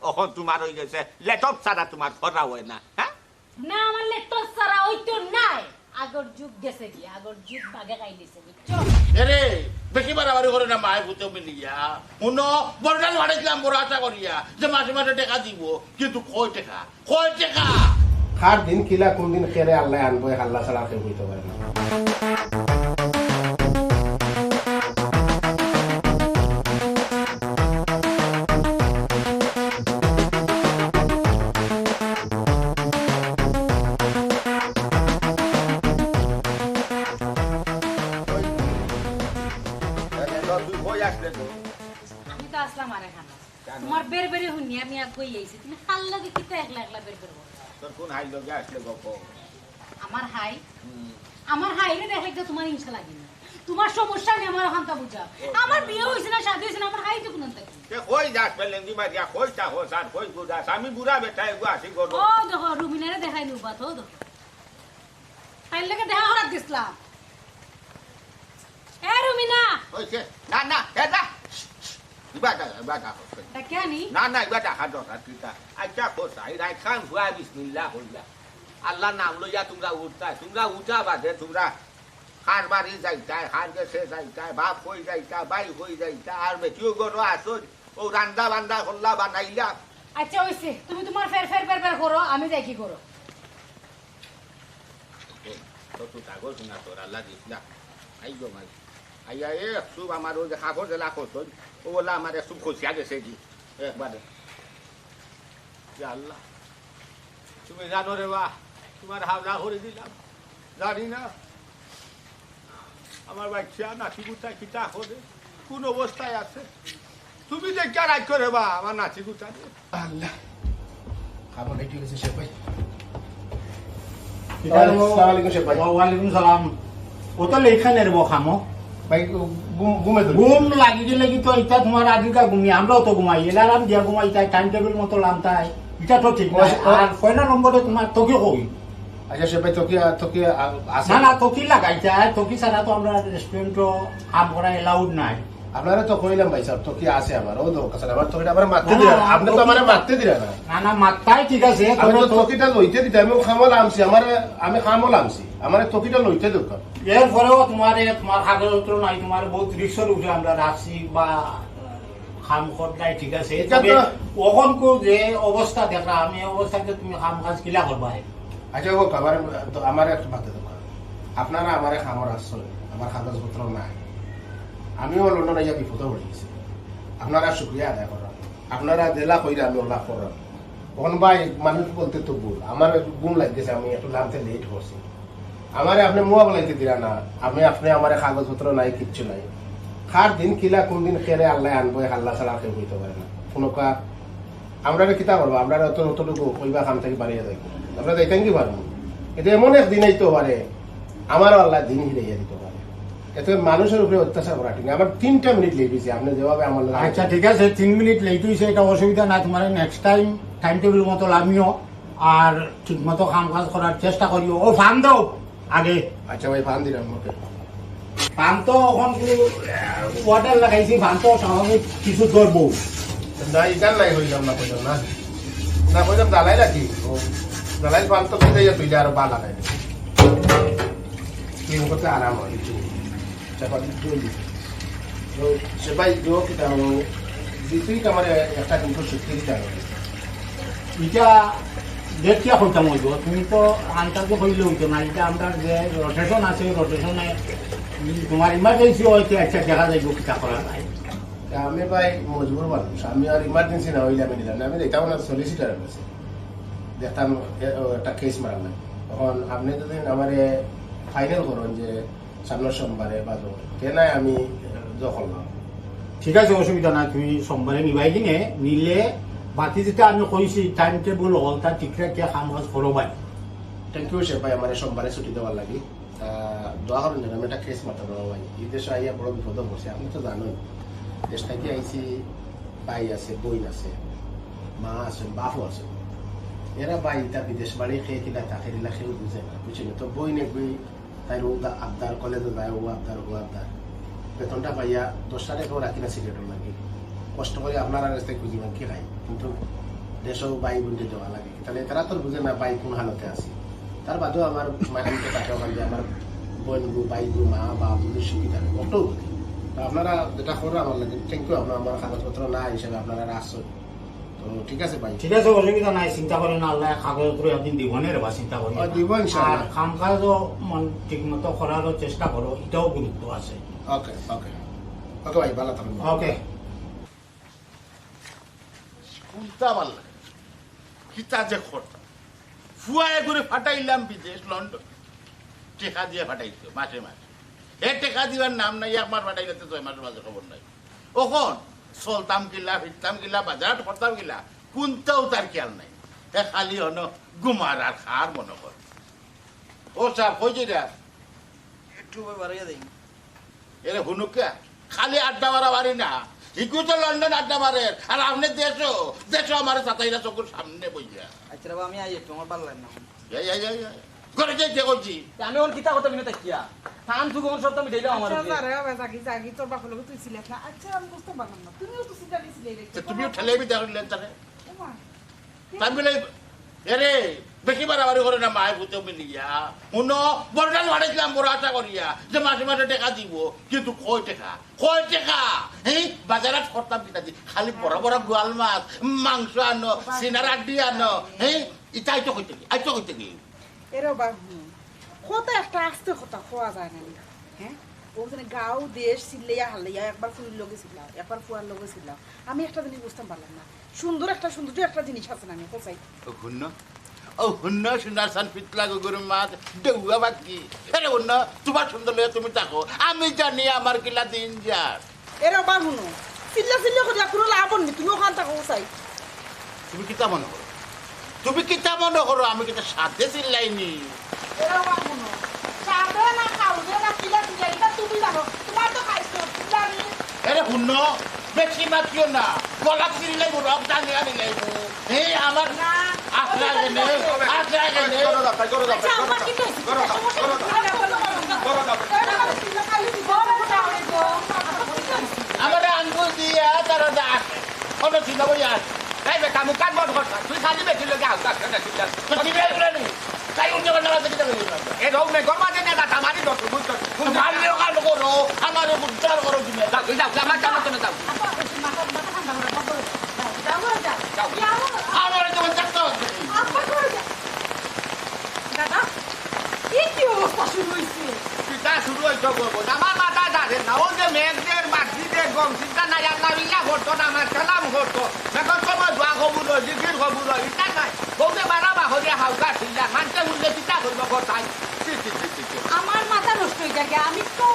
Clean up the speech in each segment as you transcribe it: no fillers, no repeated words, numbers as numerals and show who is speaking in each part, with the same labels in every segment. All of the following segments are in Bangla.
Speaker 1: এখন তোমার হয়ে গেছে লেটপ ছাড়া তোমার করা হয় না হ্যাঁ
Speaker 2: না আমার লেটস সারা হইতো নাই আগর যুগ গেছে কি আগর যুগ বাগে খাইলিছে বুঝছো
Speaker 3: এরে বেশি বাড়াবাড়ি করে না মায়ে ভূতে মিলিয়া শুনো বড়ডাল হারাইছিলাম বড় আশা করিয়া যে মাসে মাসে টাকা দিব কিন্তু কয় টাকা
Speaker 4: খার দিন কিলা কোন দিন খেরে আল্লাহ আনবো হাল্লা ছাড়া কেউ হইতে পারে না
Speaker 2: আমি তো আসলাম আরে খানা তোমার বের বেরে হুনি আমি আগ কই আইছি তুমি খাল্লা দেখি তো একলা একলা বের বের করো
Speaker 1: তোর কোন হাই লগে আসলে গপ
Speaker 2: আমার হাই রে দেখলে তো তোমার হিংসা লাগে না তোমার সমস্যা নেই আমার হান্তা বুঝা আমার বিয়ে হইছে না শাদি হইছে না আমার হাই তো কোন থাকে
Speaker 1: কে কই যাস পেলেন্দি মারিয়া কই তা হো সার কই বুড়া আমি বুড়া বেটা এগো আসি গো
Speaker 2: ও দেখো রুমিনারে দেখাই নি বাত ও দেখো তাই লাগে দেখা হরাত দিছলাম এ রুমিনা
Speaker 1: হইছে না না এটা ইবাটা
Speaker 2: তা কেনি
Speaker 1: না না ইবাটা হাত হাতিটা আচ্ছা কোসাই রাই খান হুয়া বিসমিল্লাহ হইয়া আল্লাহ নাম লইয়া তোমরা উঠা বাদে তোমরা খার বাড়ি যাইতা খার গেছে যাইতা বাপ হই যাইতা বাই হই যাইতা আর বেটিও গরো আসো ও রান্দা বান্দা হল্লা বানাইলা
Speaker 2: আচ্ছা হইছে তুমি তোমার ফের ফের ফের ফের করো আমি যাই কি করো
Speaker 1: তো তুই কাগজ না তোর আল্লাহ দিস না আই গো মাই আইয়া এ সুব আমার ওই কাগজ এলা করতো ওলা আমার সুব খুশিয়া গেছে জি একবারে আল্লাহ তুমি জানো রে বা তোমার হাওলা করে দিলাম জানি না আমার বাচ্চা নাতি গুতা কিতা করে কোন অবস্থায় আছে তুমি যে কে রাজ করে বা আমার নাতি গুতা
Speaker 4: আল্লাহ খাবার রেডি হয়েছে শেফ ভাই
Speaker 5: আসসালামু আলাইকুম শেফ ভাই
Speaker 3: ওয়ালাইকুম সালাম ও তো লেখানের বখামো
Speaker 4: ভাই ঘুমে তো
Speaker 3: ঘুম লাগি গেলে কি তো এটা তোমার আদিকা ঘুমি আমরাও তো ঘুমাই এলারাম দিয়া ঘুমাই তাই টাইম টেবিল মতো লামতাই এটা তো ঠিক না আর কয়না নম্বরে তোমার তোকে কই
Speaker 4: আচ্ছা শেফ ভাই তোকে আসে
Speaker 3: না না তোকি লাগাইতে তোকি ছাড়া তো আমরা রেস্টুরেন্টও কাম করা এলাউড নাই
Speaker 4: আপনারা তো কইলাম ভাই স্যার তোকে আছে আমার ও দরকার স্যার আমার তোকে আবার মারতে দিলেন আপনি তো আমার মারতে দিলেন না
Speaker 3: না না মাত্রাই ঠিক আছে
Speaker 4: আমি তো তোকিটা লইতে দিতে আমি খামল আমছি আমি খামল আমছি আমার তোকিটা লইতে দরকার
Speaker 3: এরপরেও তোমার কাগজপত্র নাই তোমার বহুত রিক্সর উঠে আমরা রাখছি বা খাম খরলাই ঠিক আছে ওখন যে অবস্থা দেখা আমি অবস্থাতে তুমি খাম কাজ কিলা করবা
Speaker 4: আচ্ছা ও আমার একটু ভাতে দরকার আপনারা আমার খামর আসছে আমার কাগজপত্র নাই আমিও লন্ডন আইয়া বিপদে পড়ে গেছি আপনারা শুক্রিয়া আদায় করার আপনারা জেলা কইরা আমি ওলা করার তখন ভাই মানুষ বলতে তো ভুল আমার গুম লাগতেছে আমি একটু নামতে লেট করছি আমারে আপনি মুয়া বলাইতে দিলা না আপনি আমার কাগজপত্র নাই কিচ্ছু নাই খার দিন কিলা কোন দিন খেলে আল্লাহ আনবো হাল্লা ছাড়া কেউ হইতে পারে না কোনো আমরা কিতা করবো আমরা অতটুকু কইবা খান থেকে বাড়িয়ে যাইব আমরা দেখেন কি পারবো এটা এমন এক দিন আইতে পারে আমারও আল্লাহ দিন হিরাইয়া দিতে পারে এতে মানুষের উপরে অত্যাচার করা ঠিক আমার 3টা মিনিট লেগেছে আপনি যেভাবে আমার
Speaker 3: আচ্ছা ঠিক আছে 3 মিনিট লেট হয়েছে এটা অসুবিধা নাই তোমার নেক্সট টাইম টেবিল মতো লামিও আর ঠিক মতো কাম কাজ করার চেষ্টা করিও ও ফান দাও আগে
Speaker 4: আচ্ছা ভাই ফান দিলাম আমাকে
Speaker 3: ফান তো এখন ওয়াটার লাগাইছি ফান তো স্বাভাবিক কিছু ধরবো
Speaker 4: না ইটার নাই হইলাম না কইলাম না না কইলাম দালাই রাখি দালাই ফান তো কইতে তুই আর বা লাগাই কি করতে আরাম হয় চাপাতি তুলি তো সে ভাই जो কিটা ও দিছি আমারে একটা কিন্তু শিখতে দিতে হবে
Speaker 3: এটা দেখিয়া করতাম হইব তুমি তো আনতাকে হইলে হইতো না এটা আমরা যে রোটেশন আছে রোটেশনে তোমার ইমার্জেন্সি হইতে আচ্ছা দেখা যাইব কিতা করা যায়
Speaker 4: আমি ভাই মজবুর মানুষ আমি আর ইমার্জেন্সি না হইলে আমি নিলাম না আমি দেখতাম না সলিসিটার আছে দেখতাম একটা কেস মারলাম তখন আপনি যদি আমার ফাইনাল করুন যে সামনের সোমবারে বা কেনাই আমি যখন
Speaker 3: ঠিক আছে অসুবিধা নাই তুমি সোমবারে নিবাই কিনে নিলে বাকি যেটা আমি কইছি টাইম টেবল হল তা ঠিক রাখিয়া কাম কাজ করো ভাই
Speaker 4: থ্যাংক ইউ শেফ ভাই আমার সোমবারে ছুটি দেওয়ার লাগে দোয়া করেন যেন আমি একটা কেস মারতে পারবো ভাই এই দেশে আইয়া বড় বিপদে পড়ছে আপনি তো জানেন দেশ থেকে আইসি ভাই আছে বইন আছে মা আছে বাপও আছে এরা ভাই তা বিদেশ বাড়ি খেয়ে কিনা তাকে দিলা খেয়েও বুঝে না বুঝছেন তো বইনে বই তাই ও আবদার কলেজে যায় ও আবদার বেতনটা পাইয়া 10 টাকা রাখি না সিগারেটের লাগে কষ্ট করে আপনারা রাস্তায় খুঁজিবেন কি খাই কিন্তু দেশও বাই বোনকে দেওয়া লাগে তাহলে তারা তো বুঝে না বাই কোন হালতে আছে তার বাদেও আমার মাইনকে তাকে ওখান যে আমার বোন গু বাই গু মা বা বুঝে সুবিধা অটোও বুঝি আপনারা যেটা করো আমার লাগে থ্যাংক ইউ আপনার আমার কাগজপত্র না হিসেবে আপনারা আসছেন তো ঠিক আছে ভাই
Speaker 3: ঠিক আছে অসুবিধা নাই চিন্তা করেন না আল্লাহ কাগজপত্র একদিন দিবনে রে বা চিন্তা করি
Speaker 4: দিব ইনশাআল্লাহ
Speaker 3: কাম কাজও ঠিক মতো করারও চেষ্টা করো এটাও গুরুত্ব আছে
Speaker 4: ওকে ওকে ওকে ভাই ভালো থাকুন
Speaker 3: ওকে
Speaker 5: কোনটা ভাল লাগে কিতা যে খরচা ফুয়ায় করে ফাটাইলাম বিদেশ লন্ডন টেকা দিয়ে ফাটাইছো মাসে মাসে টেকা দিবার নাম নাই 1 মাস ফাটাইলে তো 6 মাসের মাঝে খবর নাই ওখন চলতাম কিলা ফিরতাম কিলা বাজার করতাম কিলা কোনটাও তার খেয়াল নাই খালি হন গুমার আর খার মনে কর ও সাপ হয়েছে রে
Speaker 6: একটু বাড়িয়ে দিই
Speaker 5: এরে হুনুকা খালি আড্ডা মারা বাড়ি না ইকু তো লন্ডন আড্ডা মারে আর আপনি দেশও আমার সাতাইরা চকুর সামনে বইয়া
Speaker 6: আচ্ছা বাবা আমি আই একটু আমার ভালো লাগে না
Speaker 5: করে যাইতে করছি
Speaker 6: আমি ওর কিতা কথা বিনে তাকিয়া থাম তুই কোন সব আমি দেইলো আমার
Speaker 5: তুমিও ঠেলেবি দেখলেন তারে তাই বলে এরে বেশি বাড়াবাড়ি করে না মায়ের ভূতে মিলিয়া শুনো বড়টাল ভাড়াইছিলাম বড় আশা করিয়া যে মাসে মাসে টাকা দিব কিন্তু কয় টাকা এই বাজারে করতাম কিনা দি খালি বড় বড় গোয়াল মাছ মাংস আনো সিনার আড্ডি আনো এই ইটা আইতো কইতে কি
Speaker 7: এরও বা কথা একটা আস্তে কথা খোয়া যায় না হ্যাঁ ওখানে গাঁও দেশ সিল্লাইয়া হাল্লাইয়া একবার ফুলের লোকে ছিলাম একবার ফুয়ার লোকে ছিলাম আমি একটা জিনিস বুঝতে পারলাম না সৌন্দর্য একটা জিনিস আছে না আমি কোথায়
Speaker 5: হুন্ন সুন্দর সান পিতলা গরু মাছ ডেউয়া বাকি আরে হুন্ন তোমার সুন্দর লয়ে তুমি থাকো আমি জানি আমার কিলা দিন যার
Speaker 7: এরও বা শুনো চিল্লা করে কোনো লাভ নেই তুমি ওখান থাকো কোথায়
Speaker 5: তুমি কিতা মনে করো আমি কিতা সাথে চিল্লাইনি
Speaker 7: এরও বা শুনো চাবে না খাওবে না চিল্লা এটা তুমি জানো তোমার তো খাইছো চিল্লানি
Speaker 5: আরে হুন্ন বেশি মাতিও না গলা চিল্লাইব রক টানি আনি লাইব এই আমার
Speaker 7: না
Speaker 5: আখরা গেলে
Speaker 2: আচ্ছা আমার কি হইছে
Speaker 5: আমার আঙ্গুল দিয়া তারা দাস কোনো চিন্তা বই আস
Speaker 1: তাই বেটা মুখ কাট বন্ধ কর তুই খালি বেটি লোকে আউতা কেন চিন্তা
Speaker 5: তো কি বের করে নি তাই উঠে বলা আছে কিটা বলি
Speaker 1: এ রোগ মে গরমা দেনে দাতা মারি দো তুই তো
Speaker 5: মারলেও কাজ করো আমার বুদ্ধার করো তুমি
Speaker 1: তুই যাও আমার জানো তো না যাও
Speaker 5: আমার যেমন দেখতে হচ্ছে
Speaker 7: দাদা কি অবস্থা শুরু হয়েছে
Speaker 1: পিতা শুরু হইতো করবো আমার মাথা যাবে না ও যে মেঘদের মাটিদের গম চিন্তা নাই আল্লাহ ইয়া করতো না আমার কালাম করতো এখন সময় দোয়া খবর জিকির খবর ইটা নাই বউকে বাড়াবা হরিয়া হাউকা ছিলা মানতে উঠলে চিন্তা করবো কোথায়
Speaker 2: আমার মাথা নষ্ট হয়ে যায় আমি তো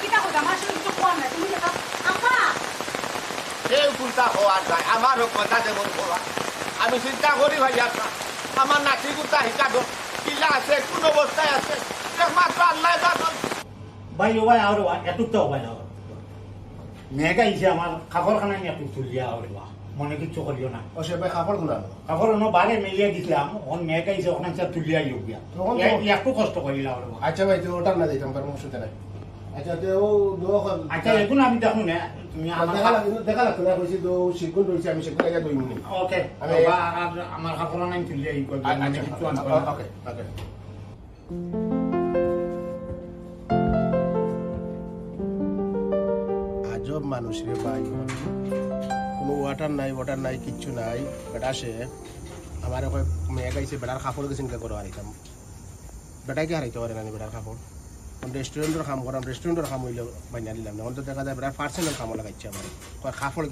Speaker 2: কিটা কথা আমার সাথে কিছু কোয়া না তুমি যেটা আপা
Speaker 1: সেই উল্টা হওয়া যায় আমারও কথা যেমন হওয়া আমি চিন্তা করি ভাই আমার নাতি গুতা হিসাব কিলা আছে কোন অবস্থায় আছে একমাত্র আল্লাহ জানো
Speaker 3: ভাই ও ভাই আর এটুকটা ভাই না মেঘা ইসে আমার খাবার খানা নিয়ে একটু তুলিয়া আর মনে কিচ্ছু করিও না
Speaker 4: ও সে ভাই খাবার গুনানো
Speaker 3: খাবার অন্য বারে মিলিয়ে দিছিলাম ওন মেঘা ইসে ওখানে তুলিয়া গিয়া
Speaker 4: তখন তো-
Speaker 3: একটু কষ্ট করিলাম আর
Speaker 4: আচ্ছা ভাই তো ওটার না দিতাম কারণ অসুবিধা নাই আচ্ছা তো ও দোয়া
Speaker 3: আচ্ছা এখন আমি দেখুন না তুমি আমার
Speaker 4: দেখা লাগতো না কইছি তো শিগুন রয়েছে আমি শিগুন আগে 2 মিনিট
Speaker 3: ওকে
Speaker 4: আমি-
Speaker 3: আমার খাবার নাই তুলিয়া ই করবি
Speaker 4: আচ্ছা
Speaker 3: কিছু
Speaker 4: ওকে ওকে আজব মানুষ রে ভাই কোনো ওয়াটার নাই কিচ্ছু নাই বেটা সে আমার ওই মেয়ে গাইছে বেটার কাপড়কে চিন্তা করো হারাইতাম বেটাকে হারাইতে পারে না বেটার কাপড় রেস্টুরেন্টের কাম করাম রেস্টুরেন্টের কাম হইলে বানিয়ে দিলাম না অন্তত দেখা যায় বেটার পার্সোনাল কামও লাগাইছে আমার কাপড়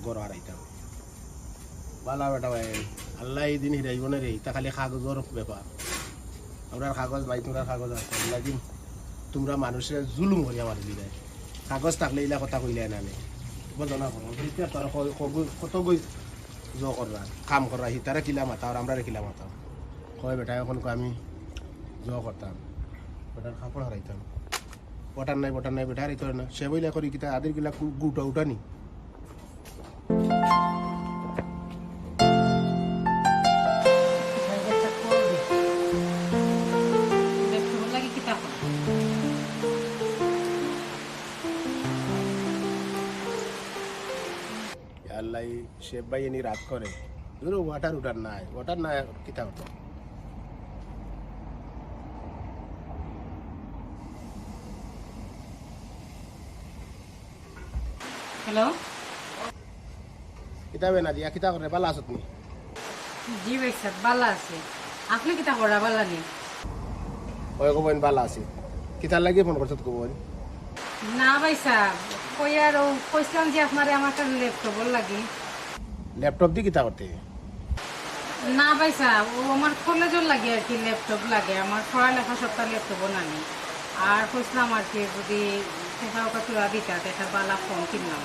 Speaker 4: গড় হারাইতাম ভালো বেটা ভাই আল্লাহ এই দিন হিরাইব না রে তা খালি কাগজের ব্যাপার আমরা কাগজ নাই তোমরা কাগজ আছে আল্লাহ দিন তোমরা মানুষের জুলুম করি আমার দিলে কাগজ থাকলে এইলা কথা কইলে না বদনা করো তোর কত গই কররা কাম করা তারা কিলা মাথা আর আমরা কিলা মাথা কয় বেটা এখন আমি করতাম বেটার কাপড় হারাইতাম বটার নাই বেটা হারাইতে না সে বইলা করি কিতা আদের গিলা গুটা উঠানি আল্লাহ শেফ ভাই এনি রাত করে ওয়াটার উঠার নাই ওয়াটার নাই কিতা হতো
Speaker 2: হ্যালো
Speaker 4: কিতা না দিয়া কিতা করে পালা আসত নি
Speaker 2: জি ভাই সাহেব ভালো আছে আপনি কিতা করা ভালো নেই
Speaker 4: ওই কবেন পালা আছে কিতা লাগি ফোন করছত কবেন
Speaker 2: না ভাই সাহেব কই আর কইছিলাম যে আপনারে আমার একটা ল্যাপটপ লাগে
Speaker 4: ল্যাপটপ দিয়ে কিতা করতে
Speaker 2: না ভাই সাহেব ও আমার কলেজের লাগে আর কি ল্যাপটপ লাগে আমার পড়ালেখা সপ্তাহ ল্যাপটপ নানি আর কইছিলাম আর কি যদি টাকা ওকা তোরা দিতা একটা বালা ফোন কিনলাম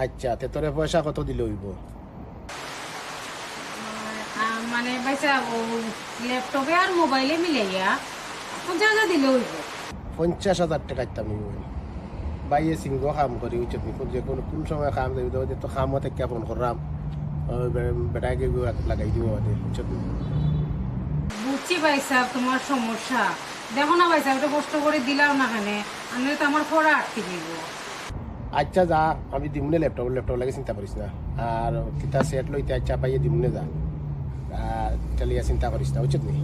Speaker 4: আচ্ছা তে তোরে পয়সা কত দিলে হইব
Speaker 2: মানে ভাই সাহেব ও ল্যাপটপে আর মোবাইলে মিলাইয়া 50,000 দিলে হইব
Speaker 4: 50,000 টাকা ইতাম নিব বাইয়ে সিংহ কাম করি উচিত নি যে কোন সময় কাম দেব তো কামও থেকে ফোন করলাম বেটাকে লাগাই দিব আমাদের উচিত
Speaker 2: বুঝছি ভাই সাহেব তোমার সমস্যা দেখো না ভাই সাহেব এটা কষ্ট করে দিলাও না খানে আমি তো আমার পড়া আটকে দিব
Speaker 4: আচ্ছা যা আমি দিমুনে ল্যাপটপ লাগে চিন্তা করিস না আর কিতা সেট লইতে আচ্ছা পাইয়ে দিমুনে যা চালিয়া চিন্তা করিস না উচিত নি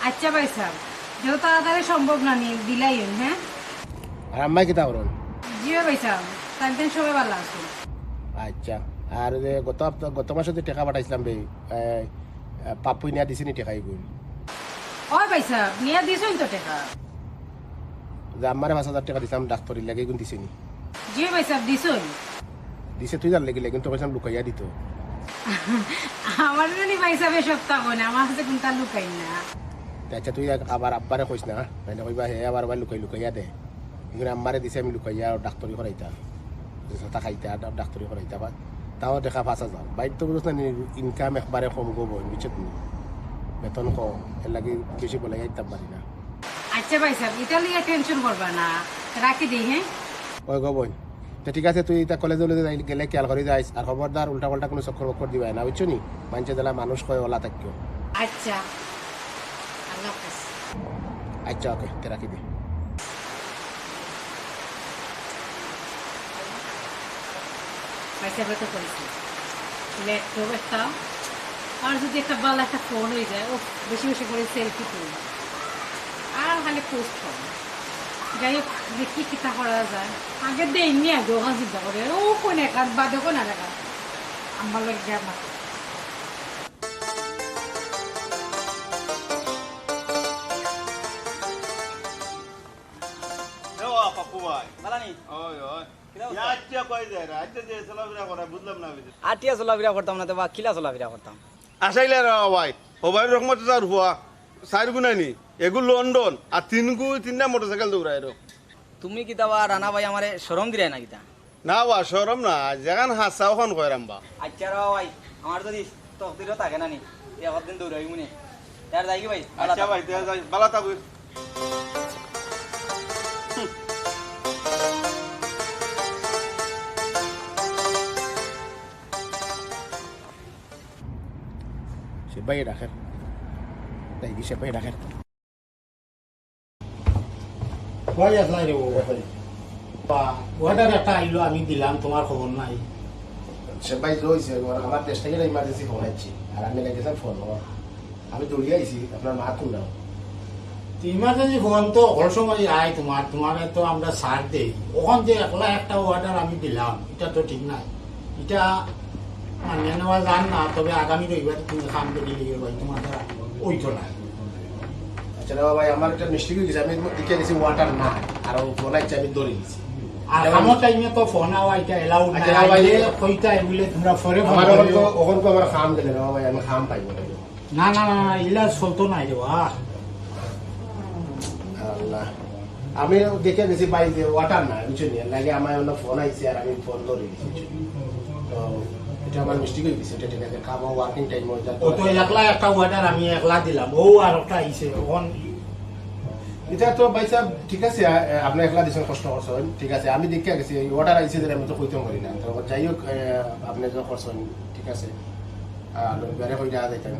Speaker 2: আচ্ছা ভাই সাহেব যেহেতু তাড়াতাড়ি সম্ভব না নি দিলাই হ্যাঁ
Speaker 4: আর আম্মাই কিতা করুন
Speaker 2: জি ভাই সাহেব তাই সবাই ভালো আছে
Speaker 4: আচ্ছা আর যে গত মাসে যে টাকা পাঠাইছিলাম বে পাপুই নিয়া দিছিনি টাকা এগুলো
Speaker 2: ওই ভাই সাহেব নিয়ে দিছই তো টাকা
Speaker 4: যে আমারে 5,000 টাকা দিছিলাম ডাক্তারি লাগে এগুলো দিছিনি
Speaker 2: জি ভাই সাহেব দিছই
Speaker 4: দিছে তুই জানলে গেলে কিন্তু পয়সা লুকাইয়া দিত
Speaker 2: আমার জানি ভাই সাহেব সপ্তাহ হয় আমার কাছে কোনটা লুকাই না
Speaker 4: আচ্ছা তুই আবার আব্বারে কইস না তাইলে কইবা হে আবার লুকাইয়া দে এগুলো আমারে দিছে আমি লুকাইয়া ডাক্তারি করাইতাম সাথা খাইতে আর ডাক্তারি করাইতা বা তাও দেখা 5,000 বাইর তো বুঝছ না ইনকাম একবারে কম গো বুঝছত নি বেতন কম এর লাগে বেশি বলে যাইতাম পারি না
Speaker 2: আচ্ছা ভাই সাহেব এটা লিয়ে টেনশন করবা না রাখি দিই হ্যাঁ
Speaker 4: ওই গো বোন তো ঠিক আছে তুই তা কলেজে গেলে খেয়াল করে যাইস আর খবরদার উল্টা পাল্টা কোনো চক্কর বক্কর দিবা না বুঝছো নি মানুষের জেলা মানুষ কয় ওলা থাকিও
Speaker 2: আচ্ছা আল্লাহ হাফেজ
Speaker 4: আচ্ছা ওকে তে রাখি দে
Speaker 2: ভাই সাহেব তো করেছি ল্যাপটপ একটা আর যদি একটা ভালো একটা ফোন হয়ে যায় ও বেশি বেশি করে সেলফি তুলি আর খালি পোস্ট করো যাই হোক দেখি কিতা করা যায় আগে দেয়নি আগে ওখানে চিন্তা করে ও কোন একা বাদে কোন একা আমার লোক যা মাত্র
Speaker 5: পাপ্পু ভাই
Speaker 6: মালানি
Speaker 5: ওই ওই
Speaker 6: কিরা অবস্থা?
Speaker 5: আচ্ছা কই যায় আচ্ছা যে চলাফেরা করে বুঝলাম না বুঝি
Speaker 6: আটিয়া চলাফেরা করতাম না তো বা খিলা চলাফেরা করতাম
Speaker 5: আসাইলে রে ভাই ওবাই রকমত তার হুয়া 4 গুণা নি এগুলো লন্ডন আর 3 মোটরসাইকেল দৌড়ায় রো
Speaker 6: তুমি কিতা বা রানা ভাই আমারে শরম দিলাই না কিতা
Speaker 5: না বা শরম না যেখান হাসা ওখান কইরাম বা
Speaker 6: আচ্ছা রা ভাই আমার যদি তকদিরও থাকে না নি এক দিন দৌড়াই মুনে তার যাই কি ভাই
Speaker 5: আচ্ছা ভাই তুই যাই বালা তাবু
Speaker 4: সে বাইরে রাখেন তাই কি সে বাইরে রাখেন
Speaker 3: কই আসলাই রে ওয়াটার একটা আইলো আমি দিলাম তোমার খবর নাই
Speaker 4: সে ভাই রয়েছে আমার দেশ থেকে ইমার্জেন্সি ফোন আসছি আর আমি লেগেছিলাম ফোন আমি দৌড়িয়ে আইছি আপনার মা তুল দাও
Speaker 3: ইমার্জেন্সি ফোন তো ওর সময় আয় তোমার তো আমরা সার দেই ওখান যে একলা একটা অর্ডার আমি দিলাম এটা তো ঠিক নাই এটা মানিয়ে নেওয়া যান না তবে আগামী রবিবার তুমি কাম করে দিলে ভাই তোমার দ্বারা ওই তো নাই
Speaker 4: আচ্ছা রে ভাই আমার একটা মিস্টেক হয়ে গেছে আমি দেখে গেছি ওয়াটার না আর ফোন আসছে আমি দৌড়ে গেছি
Speaker 3: আর আমার টাইমে তো ফোন আওয়া এটা এলাউ না
Speaker 4: আচ্ছা, ভাই,
Speaker 3: কইতা বলে তোমরা ফরে
Speaker 4: আমার ওখান তো আমার খাম দিলে রে ভাই আমি খাম পাইব
Speaker 3: না না না ইলা চলতো নাই রে
Speaker 4: আল্লাহ আমি দেখে গেছি ভাই যে ওয়াটার না বুঝছো নি লাগে আমার অন্য ফোন আইছে আর আমি ফোন ধরে গেছি তো এটা আমার মিস্টেক হয়ে গেছে এটা ঠিক আছে খাবো ওয়ার্কিং টাইম হয়ে যায়
Speaker 3: ও তো একলা একটা অর্ডার আমি একলা দিলাম ও আর একটা আইছে ওখান
Speaker 4: এটা তো ভাই সাহেব ঠিক আছে আপনি একলা দিচ্ছেন কষ্ট করছেন ঠিক আছে আমি দেখে গেছি অর্ডার আইছে যে আমি তো কইতেও পারি না তো যাই হোক আপনি যে করছেন ঠিক আছে আর বেড়ে হয়ে যাওয়া যাইতেন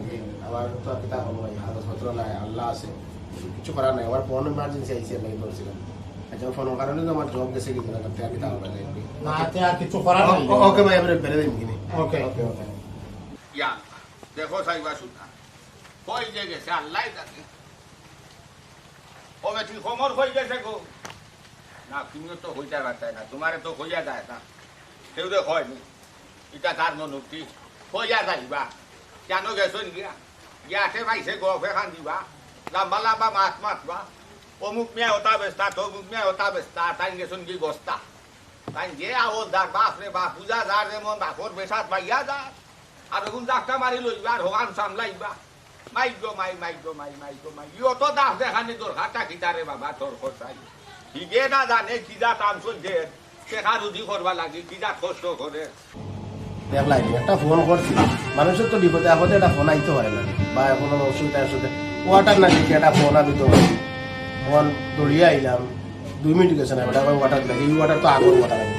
Speaker 4: আমার তো কিতা হবো ভাই কাগজপত্র নাই আল্লাহ আছে কিছু করার নাই আমার ফোন ইমার্জেন্সি আইসি আমি বলছিলাম আচ্ছা ফোনের কারণে তো আমার জব গেছে কিন্তু না কিতা হবে
Speaker 3: না তে আর কিছু করার নাই
Speaker 4: ওকে ভাই আমরা বেড়ে দিন কিনে
Speaker 3: ওকে
Speaker 4: ওকে ওকে
Speaker 1: ইয়া দেখো সাইবা সুতা কই যে গেছে আল্লাহ জানে ও বেটি খমর হয়ে গেছে গো না তুমিও তো হইতে পারতাই না তোমারে তো হইয়া যায় না কেউ রে হয়নি এটা তার মনুক্তি হইয়া যাইবা কেন গেছো গিয়া ইয়াতে পাইছে গফে খান দিবা লম্বা লম্বা মাছ মাছবা অমুক মেয়ে হতা বেস্তা তমুক মেয়ে হতা বেস্তা তাই গেছুন কি গস্তা তাই যে আওর দাগ বাপ রে বাপ পূজা যার যেমন বাপর বেসাত পাইয়া যা আর এখন ডাক্তার মারি লইবা আর হোগান সামলাইবা মাইগো মাই মাইগো মাই মাইগো মাই ইও তো দাস দেখানি তোর হাতা খিতারে বাবা তোর খরচাই হিগে না জানে কিজা টান চলছে শেখা রুজি করবা লাগে কিজা কষ্ট করে
Speaker 4: দেখলাই একটা ফোন করছি মানুষের তো বিপদে আপদে একটা ফোন আইতে পারে না বা কোনো অসুবিধা অসুবিধা ওয়াটার না দেখি একটা ফোন আমি তো ফোন দৌড়িয়ে আইলাম 2 মিনিট গেছে না বেটা ওয়াটার লাগে এই ওয়াটার তো আগর ওয়াটার আমি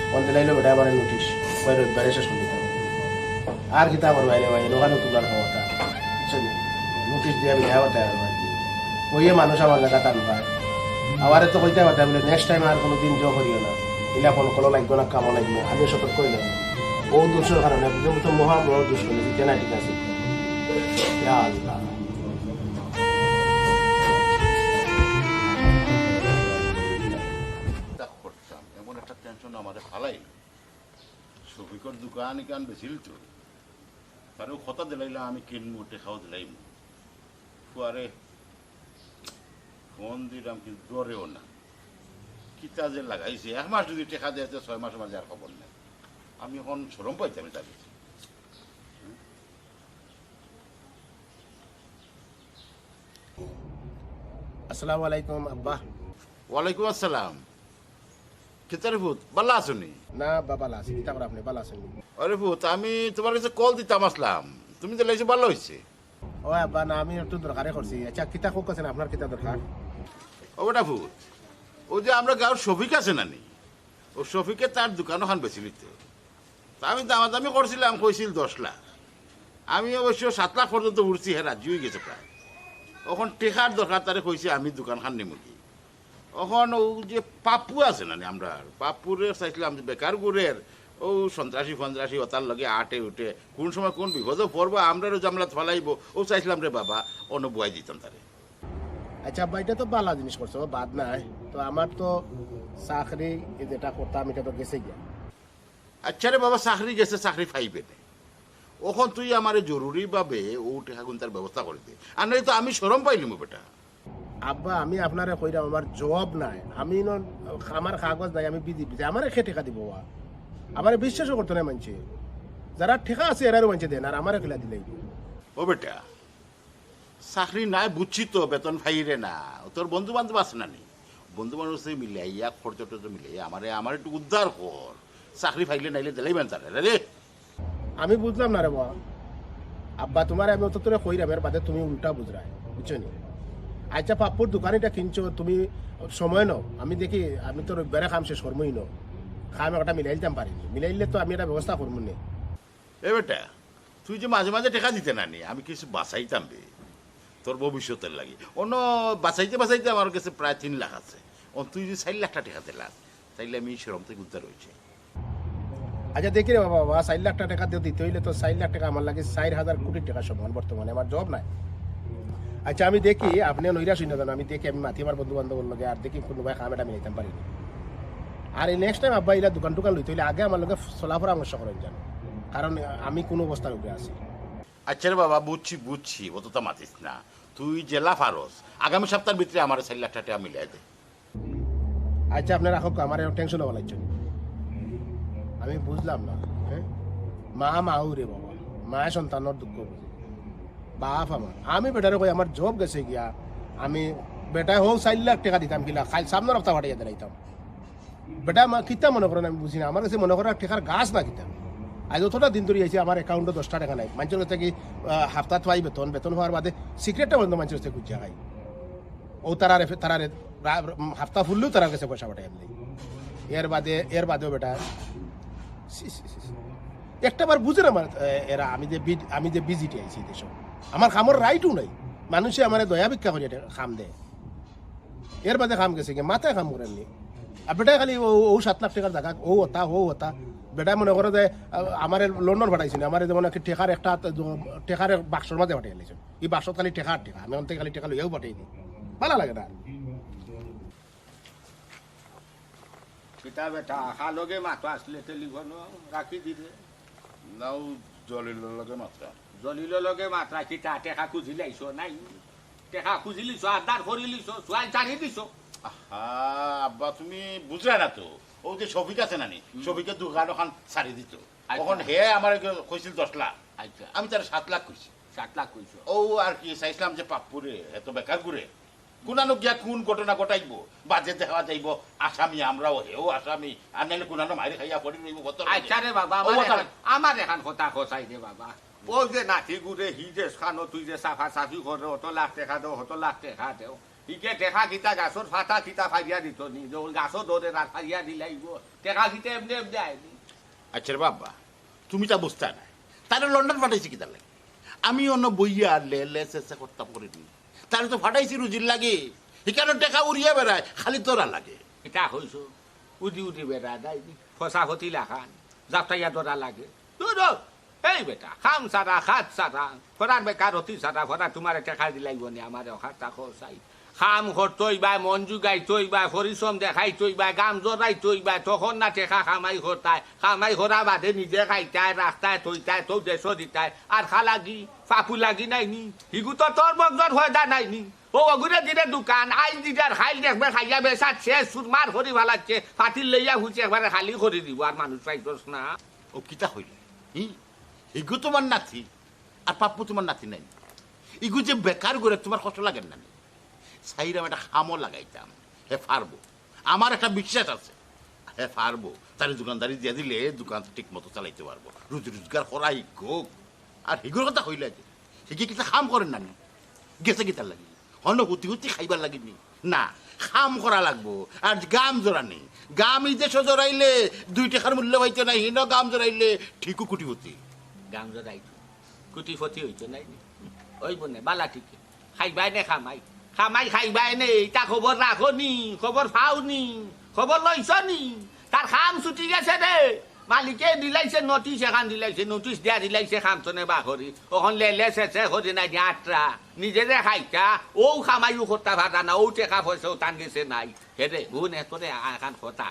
Speaker 4: ফোন দিলাইলো বেটা আমার নোটিশ কই রবিবারে শেষ করে দিতে আর কিতা আমার বাইরে বাইরে ওখানে তোলার ক্ষমতা নোটিশ দিয়ে আমি যাওয়াটা ওই মানুষ আমার জায়গা টান পায় আবার তো কইতে পারতে বলে নেক্সট টাইম আর কোনো দিন জো করিও না এলা ফোন কোনো লাগবে না কামো লাগবে আমি সতর্ক কইলাম ও দোষের কারণে একদম তো মহা বড় দোষ করেছি কেনা ঠিক আছে ইয়া আল্লাহ
Speaker 5: করতাম এমন একটা টেনশন আমাদের ফালাই শফিকর দোকান কান বেছিল তো তারও কথা দিলাইলাম আমি কিনবো টেকাও দিলাইম ফুয়ারে ফোন দিলাম কিন্তু দরেও না কিতা যে লাগাইছে 1 মাস যদি টেকা দেয় 6 মাসের মাঝে আর খবর নেই আমি এখন শরম পাইতাম তার কাছে
Speaker 4: আসসালামু আলাইকুম আব্বা
Speaker 5: ওয়ালাইকুম আসসালাম কিতারে ভূত বাল্লা আসুনি
Speaker 4: না বাবা লাস কিতা করে আপনি ভালো আছেন
Speaker 5: আরে ভূত আমি তোমার কাছে কল দিতাম আসলাম তুমি তো লাইছো ভালো হয়েছে
Speaker 4: ও আব্বা না আমি একটু দরকারে করছি আচ্ছা কিতা কোক আছেন আপনার কিতা দরকার
Speaker 5: ও বেটা ভূত ও যে আমরা গাঁর শফিক আছে নানি ও শফিকে তার দোকান ওখান বেশি নিতে তা আমি দামাদামি করছিলাম কইছিল 10 লাখ আমি অবশ্য 7 লাখ পর্যন্ত উঠছি হ্যাঁ রাজি হয়ে গেছে প্রায় এখন টেকার দরকার তারে কইছে আমি দোকানখান নিমুকি এখন ও যে পাপ্পু আছে নানি আমরা পাপ্পুরে চাইছিলাম যে বেকার গুড়ের ও সন্ত্রাসী ওতার লগে আটে উঠে কোন সময় কোন বিপদে পড়বো আমরাও জামলাত ফেলাইব ও চাইছিলাম রে বাবা অন্য বুয়াই দিতাম তারে
Speaker 4: আচ্ছা আব্বা এটা তো ভালো জিনিস করছো বাদ নাই তো আমার তো চাকরি যেটা করতাম এটা তো গেছে গিয়া
Speaker 5: আচ্ছা রে বাবা চাকরি গেছে চাকরি পাইবে না ওখন তুই আমার জরুরিভাবে ও টেকাগুন তার ব্যবস্থা করে দে আর নয় তো আমি শরম পাইলিম বেটা
Speaker 4: আব্বা আমি আপনারে কইরাম আমার জব নাই আমি আমার কাগজ নাই আমি বিজি আমারে খে টেকা দিব আমার বিশ্বাসও করতো না মানছে যারা ঠেকা আছে এরারও মানছে দেন আর আমারে খেলা দিলেই
Speaker 5: ও বেটা চাকরি নাই বুঝছি তো বেতন ফাইরে না তোর বন্ধু বান্ধব আছে না নি বন্ধু বান্ধব মিলাইয়া খরচ টরচ মিলাইয়া আমার একটু উদ্ধার কর চাকরি ফাইলে নাইলে দিলাইবেন তারে রে
Speaker 4: আমি বুঝলাম না রে বাবা আব্বা তোমার আমি অত তোরে কইরাম এর বাদে তুমি উল্টা বুঝরাই বুঝছো নি আচ্ছা পাপ্পুর দোকানিটা কিনছো তুমি সময় নাও আমি দেখি আমি তো রবিবারে খাম শেষ করবোই ন খাম একটা মিলাই দিতাম পারিনি মিলাইলে তো আমি একটা ব্যবস্থা করবো না
Speaker 5: এ বেটা তুই যে মাঝে মাঝে টেকা দিতে না নি আমি কিছু বাঁচাইতাম বে তোর ভবিষ্যতের লাগে অন্য বাঁচাইতে আমার কাছে প্রায় 3 লাখ আছে ও তুই যে 4 লাখ টাকা দিলাম তাইলে আমি সেরম থেকে উদ্ধার হয়েছে
Speaker 4: আচ্ছা দেখি রে বাবা 4 লাখ টাকা দিয়ে দিতে হইলে তো 4 লাখ টাকা আমার লাগে 4,000 কোটি টাকা সমান বর্তমানে আমার জব নাই আচ্ছা আমি দেখি আপনি নৈরা শুনে দেন আমি দেখি আমি মাতি আমার বন্ধু বান্ধবের লগে আর দেখি কোনো ভাই খামেটা মিলাইতাম পারি আর এই নেক্সট টাইম আব্বা এলা দোকান লইতে হইলে আগে আমার লগে চলা পরামর্শ করেন যান কারণ আমি কোনো অবস্থার উপরে আছি
Speaker 5: আচ্ছা রে বাবা বুঝছি অতটা মাতিস না তুই জেলা ফারস আগামী সপ্তাহের ভিতরে আমার 4 লাখ টাকা মিলাই দে
Speaker 4: আচ্ছা আপনার রাখো আমার টেনশন হওয়া লাগছে আমি বুঝলাম না হ্যাঁ মাও রে বাবা মায়ের সন্তানের দুঃখ বুঝি বাপ আমার আমি বেটারে কই আমার জব গেছে গিয়া আমি বেটা হোক 4 লাখ টাকা দিতাম কিলা খাই সামনে রাখতে পাঠিয়ে দিলাইতাম বেটা মা কিতা মনে করেন আমি বুঝি না আমার কাছে মনে করেন টাকার গাছ না কিতাম আজ অতটা দিন ধরে আইছি আমার অ্যাকাউন্টে 10 টাকা নাই মানুষের কাছে কি হাফতা পাই বেতন হওয়ার বাদে সিক্রেটটা বন্ধ মানুষের কাছে খুঁজে খাই ও তারারে হাফতা ফুললেও তার কাছে পয়সা পাঠাই আমি এর বাদেও বেটা একটাবার বুঝে না আমার এরা আমি যে বিজিটি আইছি দেশে আমার খামর রাইটও নাই মানুষে আমার দয়া ভিক্ষা করি খাম দেয় এর বাদে খাম গেছে কি মাথায় খাম করেননি আর বেটা খালি ও 7 লাখ টাকার জায়গা ও হতা বেটা মনে করে যে আমার লন্ডন পাঠাইছি না আমার যেমন একটা টেকার বাক্সর মাঝে পাঠিয়ে নিয়েছেন এই বাক্সত খালি টেকার টেকা আমি অন্তে খালি টেকা লইয়াও পাঠিয়ে দিই ভালো লাগে না
Speaker 1: কিতা বেটা খালগে মাতো আসলে টেলিফোন রাখি দিলে
Speaker 5: নাও জলিলের লগে মাত্রা
Speaker 1: জলিলৰ লগে মাত্ৰা কিতা টেকা খুজি লাইছ নাই টেকা খুজি লিছ আদাৰ কৰি লিছ চোৱাই জানি দিছ
Speaker 5: আহা আব্বা তুমি বুঝলা না তো ও যে শফিক আছে নানি শফিকের দোকান ওখান ছাড়ি দিত তখন হে আমার কইছিল 10 লাখ
Speaker 1: আচ্ছা
Speaker 5: আমি তার 7 লাখ কইছি
Speaker 1: 7 লাখ কইছ
Speaker 5: ও আর কি চাইছিলাম যে পাপ্পুরে এত বেকার ঘুরে কোনানো গিয়া কোন ঘটনা ঘটাইব বাজে দেখা যাইব আসামি আমরাও হেও আসামি আর নাইলে কোনানো মারি খাইয়া পড়ি রইব কত
Speaker 1: আচ্ছা রে বাবা আমাৰ এখন কথা কচাই দে বাবা ও যে নাতি গুৰে সি যে খানো তুই যে চাফা চাফি কৰে অত লাখ টেকা দেও অত লাখ টেকা দেও ইকে টেকা কিতা গাছৰ ফাটা কিতা ফাইয়া দিত নি গাছৰ দৰে রাত ফাইয়া দিলাইব টেকা কিতা এমনি এমনি আইনি
Speaker 5: আচ্ছা রে বাবা তুমি তা বুঝতা না তাহলে লন্ডন পাঠাইছি কি তার লাগে আমি অন্য বইয়া লে চেষ্টা করতাম করে দিই তাহলে তো ফাটাইছি রুজির লাগে এখানে টেকা উড়িয়ে বেড়ায় খালি তোরা লাগে
Speaker 1: এটা হইছ উদি উদি বেড়া দাইনি ফসা হতি লাখান যাত্রাইয়া দরা লাগে তোর এই বেটা খাম সারা খাত সারা ফরার বেকার হতি সারা ফরা তোমার টেকা দিলাইব নি আমার খাতা খসাই খাম করতই বা মন জুগাই তৈ বা পরিশ্রম দেখাই তৈ বা গাম জোরাই তৈ বা তখন না টেকা খামাই হতায় খামাই হরা বাদে নিজে খাইতায় রাস্তায় তৈতায় তো দেশ দিতায় আর খালাগি পাপু লাগি নাইনি হিগু তো তোর বগর হয়ে দা নাইনি ও অগুরে দিনে দোকান আইল দিদার খাইল দেখবে খাইয়া বেসাত শেষ সুরমার করি ভালাচ্ছে ফাটিল লইয়া হুচি একবারে খালি করে দিব আর মানুষ পাইতোস না
Speaker 5: ও কিতা হইলে হিগু তোমার নাতি আর পাপ্পু তোমার নাতি নাই ইগু যে বেকার করে তোমার কষ্ট লাগে না সাইরাম একটা হামও লাগাইতাম হে পারবো আমার একটা বিশ্বাস আছে হে পারবো তার দোকানদারি দিয়ে দিলে দোকান ঠিক মতো চালাইতে পারবো রুজি রোজগার করা হিগোক আর হিগুর কথা হইলে যে হিগে কিতা খাম করেন না গেছে কিতার লাগি হন হুতি হুতি খাইবার লাগিনি না খাম করা লাগবো আর গাম জোরানি গাম এই দেশ জোরাইলে 2 টাকার মূল্য হইতে নাই হিন গাম জোরাইলে ঠিকু কুটি হতি
Speaker 1: গাম জোরাইতো কুটি ফতি হইতো নাই ওই বনে বালা ঠিক খাইবাই নে খামাই খামাই খাইবাই নে তা খবর রাখো নি খবর পাও নি খবর লইছ নি তার খাম ছুটি গেছে রে মালিকে দিলাইছে নোটিশ এখান দিলাইছে নোটিশ দিয়া দিলাইছে খামছনে বাহরি ওখান লেলে শেষে হরি নাই আটরা নিজে যে খাইতা ও খামাইও খোটা ভাতা না ও টেকা পয়সাও টান গেছে নাই হেরে গুনে তোরে এখান খোটা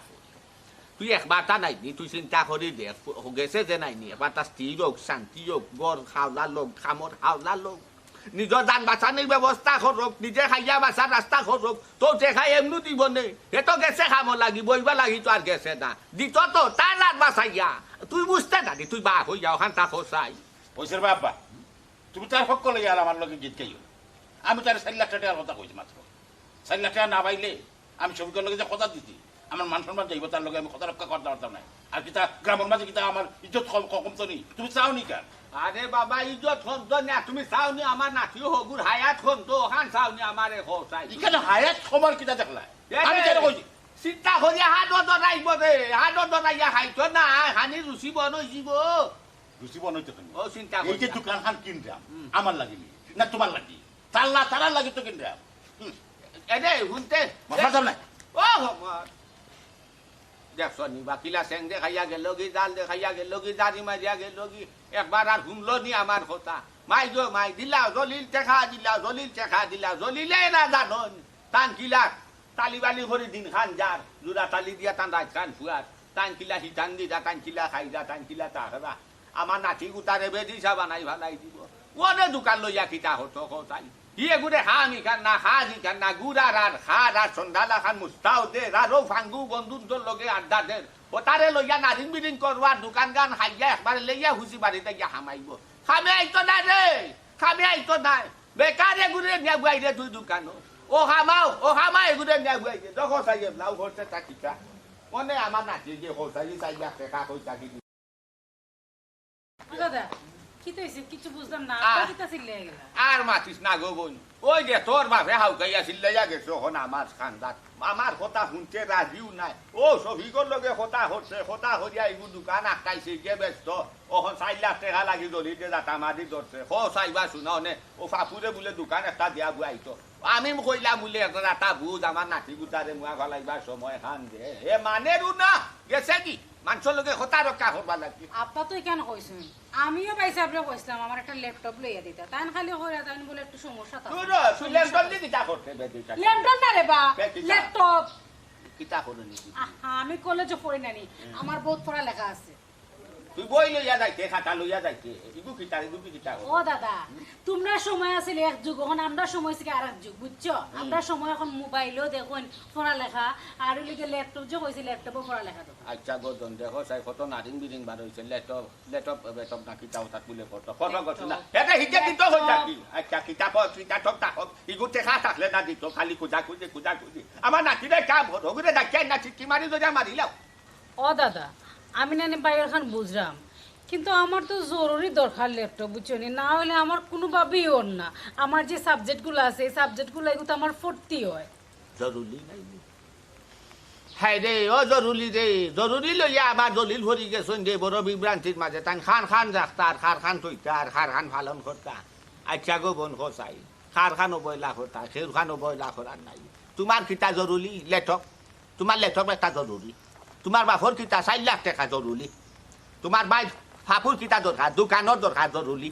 Speaker 1: তুই একবার তা নাইনি তুই চিন্তা করি দে গেছে যে নাইনি এবার তার স্ত্রী লোক শান্তি লোক গড় খাওলা লোক খামর খাওলা লোক নিজের যান বাঁচানোর ব্যবস্থা করুক নিজে খাইয়া বাঁচার রাস্তা করুক তো টেকা এমনি দিব নে এ তো গেছে খামো লাগি বইবা লাগি তো আর গেছে না দিত তো তার রাত বাঁচাইয়া তুই বুঝতে জানি তুই বাঘ হইয়া ওখান তা খোসাই
Speaker 5: ওইসের বাবা তুমি তার হক করলে আর আমার লগে গীত গাইও আমি তার 4 লাখ টাকার কথা কইছি মাত্র 4 লাখ টাকা না পাইলে আমি ছবিকর লগে যে কথা দিছি আমার মান সম্মান যাইব তার লগে আমি কথা রক্ষা করতে পারতাম না আর কিতা গ্রামের মাঝে কিতা আমার ইজ্জত কমতো নি তুমি চাও নি কার
Speaker 1: আরে বাবা ইজ্জত খমতো না তুমি চাওনি আমার নাতিও হগুর হায়াত খমতো ওখান চাওনি আমারে খোসাই
Speaker 5: এখানে হায়াত খবর কিতা দেখলা আমি কেন কইছি
Speaker 1: চিন্তা করি হাতত দরাইব দে হাতত দরাইয়া খাইতো না হানি রুচি বনইছিব
Speaker 5: রুচি বনইতো
Speaker 1: ও চিন্তা
Speaker 5: এই যে দোকান খান কিনলাম আমার লাগিনি না তোমার লাগি তারা লাগি তো কিনলাম
Speaker 1: এনে শুনতে
Speaker 5: মাথা দাম নাই
Speaker 1: ও আমার দেখছো নি বাকিলা সেং দে খাইয়া গেল কি জাল দে খাইয়া গেল কি জারি মারিয়া গেল কি একবার আর শুনলো নি আমার কথা মাই গো মাই দিলা জলিল টেকা দিলা জলিলে না জানন টান কিলা তালিবালি করে দিন খান যার জোড়া তালি দিয়া টান রাত খান ফুয়ার টান কিলা হিটান দিদা টান কিলা খাইদা টান কিলা তাহরা আমার নাতি গুতারে বেদিসা বানাই ভালাই দিব ওনে দোকান লইয়া কিতা হতো কোথায় ইয়ে গুড়ে খানি খান না খাজি খান না গুড়ার আর খার আর সন্ধ্যালা খান মুস্তাও দে রারো ফাঙ্গু বন্ধুর তোর লগে আড্ডা দে ও তারে লইয়া নারিন বিরিন করবার দোকান গান খাইয়া একবার লইয়া হুসি বাড়িতে গিয়া হামাইব খামে আইতো না রে খামে আইতো না বেকারে গুড়ে নিয়া গুয়াই রে তুই দোকান ও হামাই গুড়ে নিয়া গুয়াই রে যখন চাইয়ে লাউ করতে তাকিটা মনে আমার নাতি যে হোসাই চাইয়া টেকা কই তাকি
Speaker 2: দাদা কি তো হইছে কিছু বুঝলাম না কিতা চিল্লাই গেল
Speaker 1: আর মাতিস না গো বোন ওই যে তোর বাপে হাউকাইয়া চিল্লাইয়া গেছে ওখানে আমার খানদার আমার কথা শুনতে রাজিও নাই ও সভিকর লগে কথা হচ্ছে কথা হরিয়া এইগুলো দোকান আটকাইছে গিয়ে ব্যস্ত ওখান 4 লাখ টাকা লাগি দলিতে যাতা মারি ধরছে হ চাইবা শুনা নে ও ফাপুরে বলে দোকান একটা দিয়া বুয়াইতো আমি কইলাম বলে একটা বুঝ আমার নাতি গুতারে মুয়া গলাইবার সময় খান দে হে মানে রু না গেছে কি মানুষের লগে হতা রক্ষা করবা লাগি
Speaker 2: আপা তো কেন কইছেন আমিও পাইছি আপনি কইছিলাম আমার একটা ল্যাপটপ লইয়া দিতে তাই খালি কইরা তাই বলে একটু সমস্যা থাকে
Speaker 1: তুই তুই ল্যাপটপ দিয়ে কিতা করতে বেদিটা
Speaker 2: ল্যাপটপ না রে বা
Speaker 1: কিতা?
Speaker 2: ল্যাপটপ
Speaker 1: কিতা করে নিছি
Speaker 2: আমি কলেজে পড়ি নানি আমার বহুত পড়া লেখা আছে
Speaker 1: তুই বই লইয়া যাইতে খাতা লইয়া যাইতে ইগু কিতা
Speaker 2: ও দাদা তোমরা সময় আছিল এক যুগ এখন আমরা সময় থেকে আর এক যুগ বুঝছো আমরা সময় এখন মোবাইলও দেখুন পড়ালেখা আর লিখে ল্যাপটপ যে কইছে ল্যাপটপও পড়ালেখা তো
Speaker 1: আচ্ছা গজন দেখো চাই কত নারিং বিরিং বার হইছে ল্যাপটপ না কিতা ওটা তুলে করতো কত করছ না এটা হিকে দিত হই থাকি আচ্ছা কিতা থাকক ইগু টেকা থাকলে না দিত খালি কুজা কুজি আমার নাতিরে কাম হতো ওগুলো ডাক্তার নাতি কি মারি যদি মারিলাম
Speaker 2: ও দাদা আমি নানি বাইরের খান বুঝলাম কিন্তু আমার তো জরুরি দরকার ল্যাপটপ বুঝছো নি? না হলে আমার কোনোভাবেই ওর না আমার যে সাবজেক্টগুলো আছে এই সাবজেক্টগুলো এগুলো তো আমার ফুর্তি হয়
Speaker 1: জরুরি নাই হ্যাঁ রে ও জরুরি লইয়া আবার দলিল ভরি গেছেন যে বড় বিভ্রান্তির মাঝে তান খান রাখতার খান তৈতার খান পালন করতা আচ্ছা গো বন খসাই খানও বয়লা করতা খের খানও বয়লা করার নাই তোমার কিতা জরুরি লেটক তোমার লেটক একটা জরুরি তোমার বাপর কিতা 4 লাখ টাকা জরুরি তোমার ভাই ফাপুর কিতা দরকার দোকানের দরকার জরুরি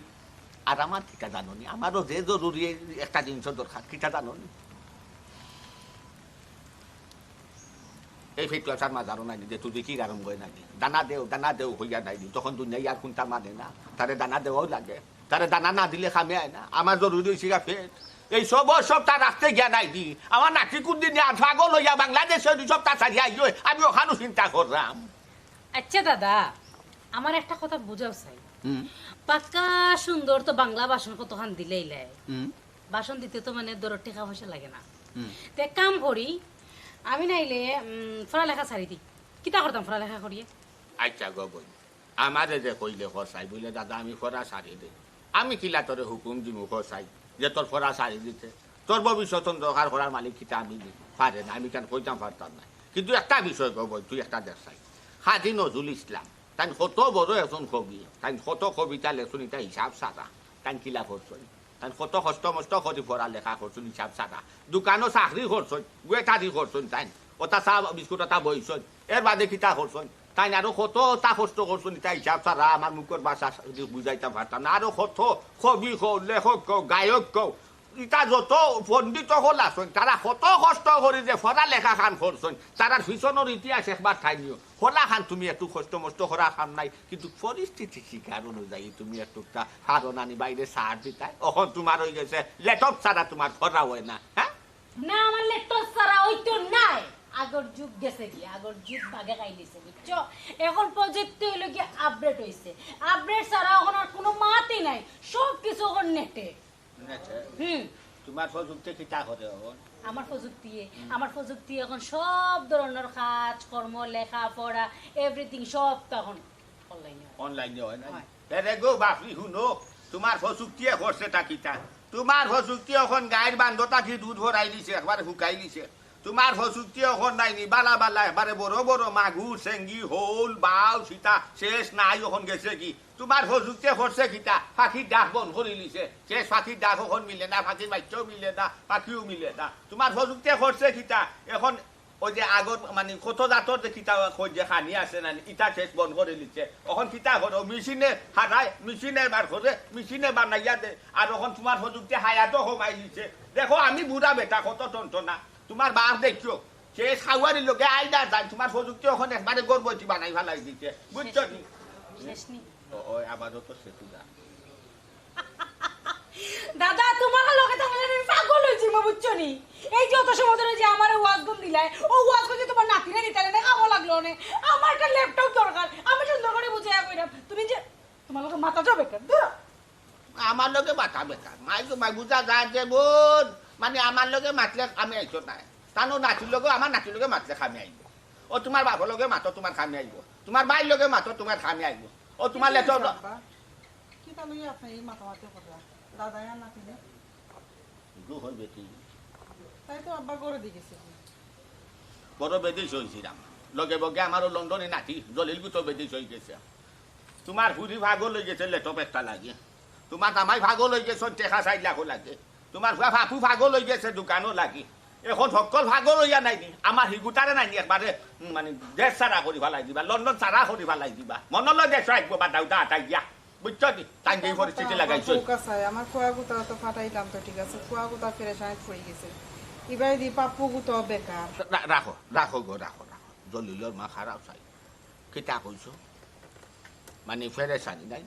Speaker 1: আর আমার কিতা জানি আমারও যে জরুরি একটা জিনিস দরকার কিতা জানি এই ফেটুয়ার মাঝারও নাই যে তুই কি কারণ গয় নাকি দানা দেও হইয়া নাই তখন দুনিয়া আর কোনটা মানে না তারে দানা দেওয়াও লাগে তারে দানা না দিলে খামে আয় না আমার জরুরি হয়েছে ফেট এই সব তার রাখতে গিয়া নাই দি আমার নাকি কোন দিন পাগল হইয়া বাংলাদেশের সব তা ছাড়িয়া আমি ওখানেও চিন্তা করলাম
Speaker 2: আচ্ছা দাদা আমার একটা কথা বুঝাও চাই পাক্কা সুন্দর তো বাংলা বাসন কতখান দিলেই লাই বাসন দিতে তো মানে দর টাকা পয়সা লাগে না তো এক কাম করি আমি নাইলে পড়ালেখা ছাড়ি দিই কিতা করতাম পড়ালেখা করিয়ে
Speaker 1: আচ্ছা গবই আমারে যে কইলে খসাই বলে দাদা আমি ফরা সারি দে আমি কিলা তোরে হুকুম দিমু খসাই যে তোর ফরা সারি দিতে তোর ভবিষ্যৎ দরকার করার মালিক কিতা আমি পারে না আমি কেন কইতাম পারতাম না কিন্তু একটা বিষয় গবই তুই একটা দেখাই হাজি নজরুল ইসলাম তাই কত বড় এখন কবি তাই কত কবিতা লেখুন এটা হিসাব সারা তাই কিলা করছেন তাই কত কষ্ট মষ্ট করে পড়া লেখা করছেন হিসাব সারা দোকানও চাকরি করছেন গুয়েটারি করছেন তাই ওটা চা বিস্কুট এটা বইছেন এর বাদে কিতা করছেন তাই আরো কত তা কষ্ট করছেন এটা হিসাব সারা আমার মুখের ভাষা বুঝাইতে পারতাম না আরো কত কবি কও লেখক কও গায়ক কও ইটা যত পণ্ডিত হল আছেন তারা কত কষ্ট করে যে ফরা লেখা খান করছেন তারা ভীষণের ইতিহাস একবার ঠাই নিও ফলা খান তুমি একটু কষ্ট মষ্ট করা খান নাই কিন্তু পরিস্থিতি শিকার অনুযায়ী তুমি একটু হারন আনি বাইরে সার দিতাই এখন তোমার হয়ে গেছে লেটপ ছাড়া তোমার ফরা হয় না হ্যাঁ
Speaker 2: না আমার লেটস সারা ওই তো নাই আগর যুগ গেছে কি আগর যুগ ভাগে খাই দিছে বুঝছো এখন প্রজেক্ট হইলো কি আপডেট হইছে আপডেট ছাড়া এখন আর কোনো মাতই নাই সব কিছু এখন নেটে
Speaker 1: তোমার প্রযুক্তি কিতা করে এখন
Speaker 2: আমার প্রযুক্তি এখন সব ধরনের কাজ কর্ম লেখা পড়া এভরিথিং সব তখন
Speaker 1: অনলাইনে হয় না রে গো বাপরি শুনো তোমার প্রযুক্তি করছে তা কিতা তোমার প্রযুক্তি এখন গায়ের বান্ধতা কি দুধ ভরাই দিছে একবারে শুকাই দিছে তোমার প্রযুক্তি এখন নাইনি বালা একবারে বড় বড় মাগুর চেঙ্গি হোল বাউ সীতা শেষ নাই এখন গেছে কি তোমার প্রযুক্তি করছে কিতা পাখির ডাক বন করে লিছে শেষ পাখির ডাক এখন মিলে না পাখির বাচ্চাও মিলে না পাখিও মিলে না তোমার প্রযুক্তি করছে কিতা এখন ওই যে আগত মানে কত জাতর যে কিতা যে খানি আছে না ইটা শেষ বন করে লিছে এখন কিতা করো মেশিনে হারায় মেশিনে বার করে মেশিনে বানাইয়া দে আর এখন তোমার প্রযুক্তি হায়াতো কমাই দিছে দেখো আমি বুড়া বেটা কত টনটনা তোমার বাপ দেখছো সে খাওয়ারি লোকে আইনা যায় তোমার প্রযুক্তি ওখানে একবারে গর্ভবতী বানাই ফেলাই দিচ্ছে বুঝছো নি ওই আবারও তো সেতু যা
Speaker 2: দাদা তোমার লগে তো আমি পাগল হইছি মা বুঝছো নি এই যে অত সময় ধরে যে আমারে ওয়াজগুন দিলাই ও ওয়াজগুন যে তোমার নাতিরে দিতালে না কামো লাগলো না আমার একটা ল্যাপটপ দরকার আমি সুন্দর করে বুঝাইয়া কইরাম তুমি যে তোমার লগে মাথা যাবে কেন দূর
Speaker 1: আমার লগে মাথা বেকার মাই বুঝা যায় যে বোন মানে আমার লগে মাতলে আমি আইছো নাই তানো নাতির লগে আমার নাতির লগে মাতলে খামি আইব ও তোমার বাপর লগে মাতো তোমার খামি আইব তোমার ভাইয়ের লগে মাতো তোমার খামি আইব ও তোমার লেটো
Speaker 7: কি তাহলে আপনি এই মাতামাতি কথা দাদা আর নাতিনে
Speaker 1: দু হল বেটি
Speaker 7: তাই তো আব্বা করে দিয়েছে
Speaker 1: বড় বেদিস হয়েছিলাম লগে বগে আমারও লন্ডনে নাতি জলিল গুতো বেদিস হয়ে গেছে তোমার হুড়ি ভাগও লই গেছে লেটপ একটা লাগে তোমার জামাই ভাগও লই গেছে টেকা 4 লাখও লাগে তোমার বাপু ভাগও লই গেছে দোকানও লাগে এখন সকল ভাগৰ হইয়া নাই নি আমাৰ হিগুটাৰে নাই নি একবাৰে মানে দেশ চাৰা কৰি পেলাই দিবা লণ্ডন চাৰা কৰি পেলাই দিবা মনলৈ দেশ ৰাখিব বা দাউটা আটাই দিয়া বুঝছো নি তাই এই পরিস্থিতি লাগাইছো
Speaker 7: আমার খোয়া গুতা তো ফাটাইলাম তো ঠিক আছে খোয়া গুতা ফেরেশানিত পড়ে গেছে এবার দি পাপ্পু গুতো বেকার
Speaker 1: রাখো রাখো গো রাখো রাখো জলিলর মা খারাপ চাই কিতা কইছো মানে ফেরেশানি নাই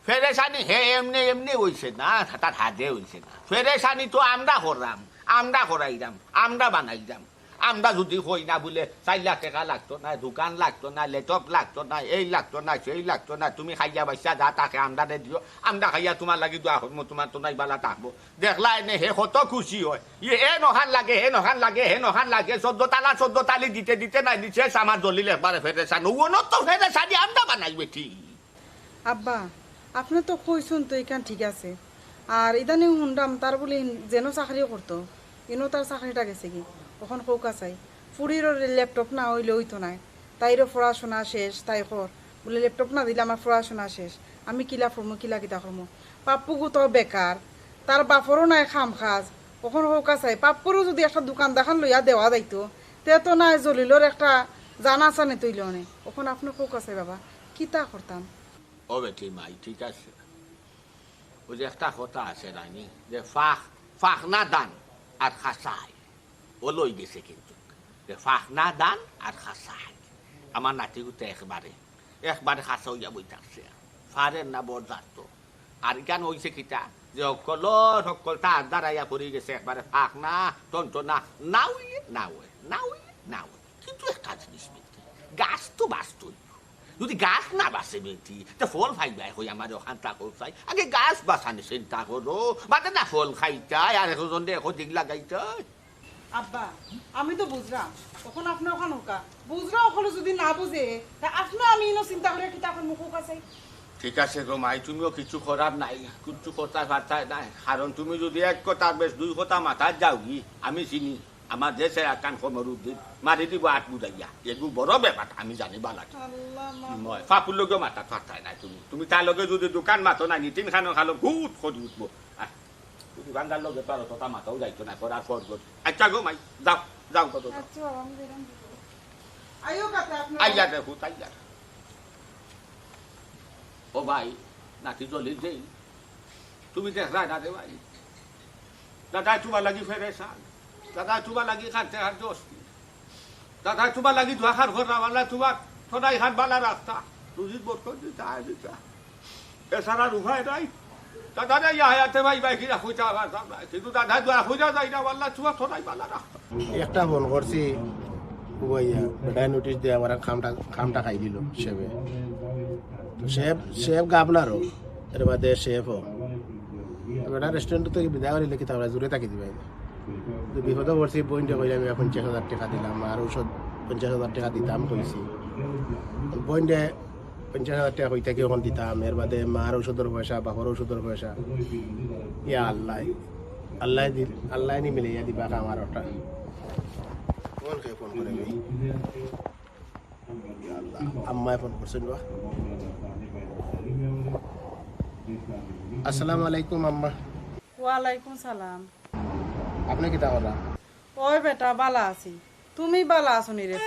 Speaker 1: ফেরেশানি হে এমনি এমনি হইছে না তার হাতে হইছে না ফেরেশানি তো আমরা করলাম আমরা করাইলাম আমরা বানাইলাম আমরা যদি হই না বলে 4 লাখ টাকা লাগতো না দোকান লাগতো না ল্যাপটপ লাগতো না এই লাগতো না সেই লাগতো না তুমি খাইয়া বাইসা যা তাকে আমরা দিও আমরা খাইয়া তোমার লাগি দোয়া হবো তোমার তো নাই বালা থাকবো দেখলা এনে হে কত খুশি হয় এ নখান লাগে হে নখান লাগে হে নখান লাগে 14 তালি দিতে দিতে নাই নিচে আমার দলিল একবারে ফেরেশান ও তো ফেরেশানি আমরা বানাইবে ঠিক
Speaker 7: আব্বা আপনি তো কইছুন তো এখান ঠিক আছে আর ইদানিং শুনলাম তার বলে যেন চাকরিও করতো ইনো তার চাকরিটা গেছে কি ওখান কৌকা চাই ফুরির ল্যাপটপ না হইলে হইতো নাই তাইরও পড়াশোনা শেষ তাই কর বলে ল্যাপটপ না দিলে আমার পড়াশোনা শেষ আমি কিলা ফরমো কিলা কিতা করমো পাপ্পুগু তো বেকার তার বাপরও নাই খাম খাজ ওখান কৌকা চাই পাপ্পুরও যদি একটা দোকান দেখান লইয়া দেওয়া যাইতো তে তো নাই জলিলর একটা জানা চানে তৈল নে ওখান আপনার কৌকা চাই বাবা কিতা করতাম
Speaker 1: ও বেটি মাই ঠিক আছে ওই যে একটা কথা আছে রানী যে ফাঁক না দান আর খাসাই ও লই গেছে কিন্তু যে ফাঁক না দান আর খাসাই আমার নাতিগুতে একবারে খাসা হইয়া বই থাকছে ফারের না বড় যাত আর কেন হইছে কিতা যে সকল তার দ্বারাইয়া পড়ে গেছে একবারে ফাঁক না টনটনা নাও কিন্তু একটা জিনিস বেটি গাছ তো বাঁচতই যদি গাছ না বাঁচে বেটি তা ফল খাইবাই হই আমার ওখান তাকো চাই আগে গাছ বাঁচানি চিন্তা করো বাদে না ফল খাইতাই আর এখন দেখো দিক লাগাইতাই
Speaker 7: আব্বা আমি তো বুঝলাম তখন আপনার ওখান হোকা বুঝলাম ওখানে যদি না বুঝে তা আপনি আমি ইনো চিন্তা করে কিতা করে মুখ কাছে
Speaker 1: ঠিক আছে গো মাই তুমিও কিছু করার নাই কিছু কথা বার্তায় নাই কারণ তুমি যদি এক কথা বেশ 2 কথা মাথায় যাও কি আমি চিনি আমার দেশের আকান কমরুদ্দিন মারি দিব আট বুঝাইয়া এগুলো বড় ব্যাপার আমি জানি বালাটি মই ফাপুর লগে মাথা ফাটাই নাই তুমি তার লগে যদি দোকান মাতো নাই নিতিন খানো খালো বহুত করি উঠবো তুমি বাঙ্গার লগে পারো তোতা মাথাও যাইতো না করার পর আচ্ছা গো মাই যাও কত
Speaker 7: আইও কাছে আপনি
Speaker 1: আইয়া দেখো তাইয়া ও ভাই নাতি জলিল যেই তুমি দেখলা না রে ভাই দাদা তোমার লাগি ফেরেশান দাদা তোমার লাগি খাতে হাত দোস্তি দাদা তোমার লাগি ধোয়া খার ঘর রাওয়ালা তোমার সদাই হাত বালা রাস্তা রুজির বর্তন দিতা এছাড়া রুফায় নাই দাদা রে হায়াতে ভাই ভাই কিরা খুঁজা আবার কিন্তু দাদা ধোয়া খুঁজা যায় না বললা তোমার সদাই বালা রাস্তা
Speaker 4: একটা ফোন করছি বুবাইয়া বেটাই নোটিশ দিয়ে আমার খামটা খাই দিল সেবে শেফ গাবলারও এর বাদে শেফও বেটা রেস্টুরেন্ট থেকে বিদায় করিলে কি তাহলে জোরে তাকি দিবাই তো বিপদে পড়ছি বইনটা কইলে আমি 50,000 টাকা দিলাম আর ঔষধ 50,000 টাকা দিতাম কইছি বইনটা 50,000 টাকা কই থেকে ওখান দিতাম এর বাদে মার ঔষধের পয়সা বাপর ঔষধের পয়সা ইয়া আল্লাহ নি মিলে ইয়া দিবা আমার ওটা ফোন করে আম্মায় ফোন করছেন বা আসসালামু আলাইকুম আম্মা
Speaker 7: ওয়ালাইকুম সালাম
Speaker 4: আপনি কি তা
Speaker 7: ওই বেটা বালা আছি তুমি বালা আছো নি রে